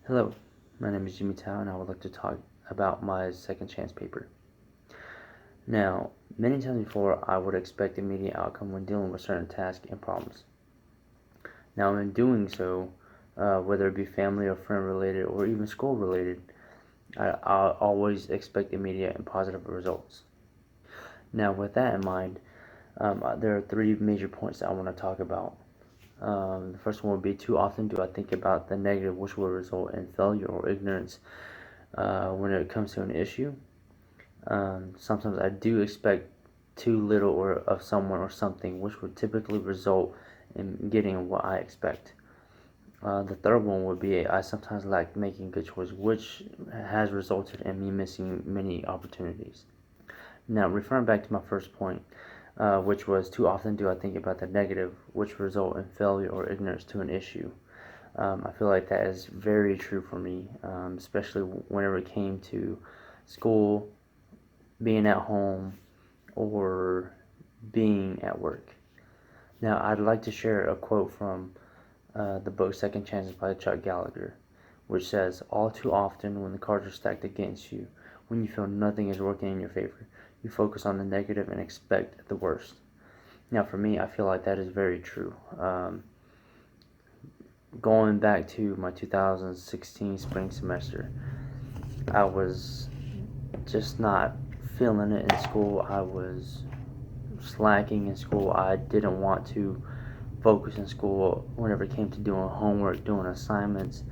Hello, my name is Thao, and I would like to talk about my second chance paper. Now, many times before, I would expect immediate outcome when dealing with certain tasks and problems. Now, in doing so, whether it be family or friend related or even school related, I always expect immediate and positive results. Now, with that in mind, there are three major points that I want to talk about. The first one would be, too often do I think about the negative, which will result in failure or ignorance when it comes to an issue. Sometimes I do expect too little of someone or something, which would typically result in getting what I expect. The third one would be, I sometimes lack making good choices, which has resulted in me missing many opportunities. Now, referring back to my first point, which was, too often do I think about the negative, which result in failure or ignorance to an issue. I feel like that is very true for me, especially whenever it came to school, being at home, or being at work. Now, I'd like to share a quote from the book Second Chances by Chuck Gallagher, which says, "All too often, when the cards are stacked against you, when you feel nothing is working in your favor, you focus on the negative and expect the worst." Now, for me, I feel like that is very true. Going back to my 2016 spring semester, I was just not feeling it in school. I was slacking in school. I didn't want to focus in school. Whenever it came to doing homework, doing assignments,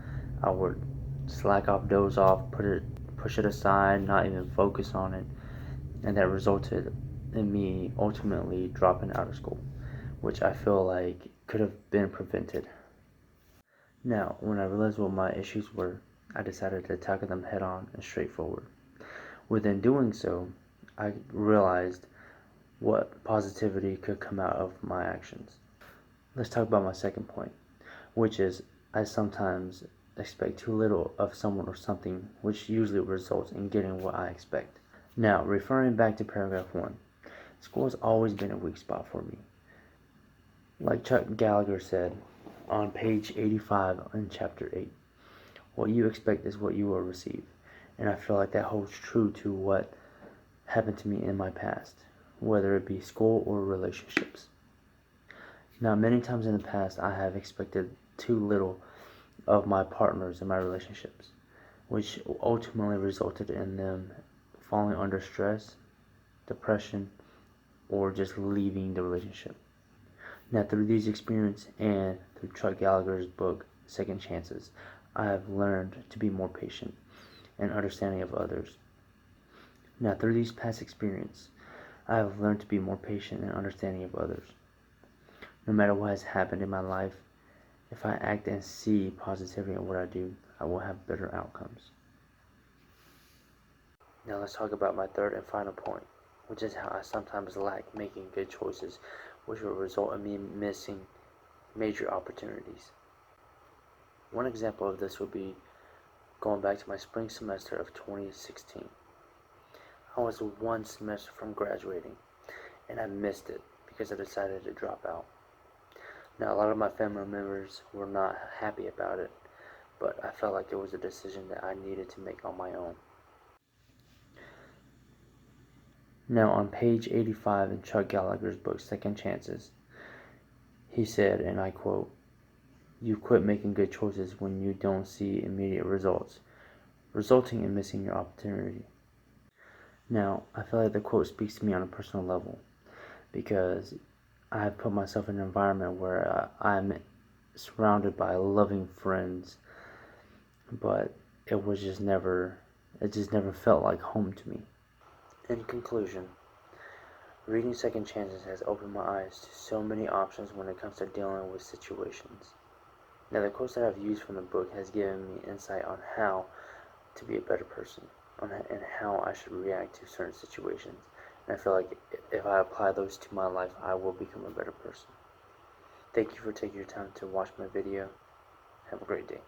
I would slack off, doze off, push it aside, not even focus on it, and that resulted in me ultimately dropping out of school, which I feel like could have been prevented. Now, when I realized what my issues were, I decided to tackle them head on and straightforward. Within doing so, I realized what positivity could come out of my actions. Let's talk about my second point, which is, I sometimes expect too little of someone or something, which usually results in getting what I expect. Now, referring back to paragraph 1, school has always been a weak spot for me. Like Chuck Gallagher said on page 85 in chapter 8, what you expect is what you will receive. And I feel like that holds true to what happened to me in my past, whether it be school or relationships. Now, many times in the past, I have expected too little of my partners in my relationships, which ultimately resulted in them falling under stress, depression, or just leaving the relationship. Now, through these experiences and through Chuck Gallagher's book, Second Chances, I have learned to be more patient and understanding of others. Now, through these past experiences, I have learned to be more patient and understanding of others. No matter what has happened in my life, if I act and see positivity in what I do, I will have better outcomes. Now let's talk about my third and final point, which is how I sometimes lack making good choices, which will result in me missing major opportunities. One example of this would be going back to my spring semester of 2016. I was one semester from graduating, and I missed it because I decided to drop out. Now, a lot of my family members were not happy about it, but I felt like it was a decision that I needed to make on my own. Now, on page 85 in Chuck Gallagher's book, Second Chances, he said, and I quote, "You quit making good choices when you don't see immediate results, resulting in missing your opportunity." Now, I feel like the quote speaks to me on a personal level because I have put myself in an environment where I'm surrounded by loving friends, but it just never felt like home to me. In conclusion, reading Second Chances has opened my eyes to so many options when it comes to dealing with situations. Now, the quotes that I've used from the book has given me insight on how to be a better person and how I should react to certain situations. And I feel like if I apply those to my life, I will become a better person. Thank you for taking your time to watch my video. Have a great day.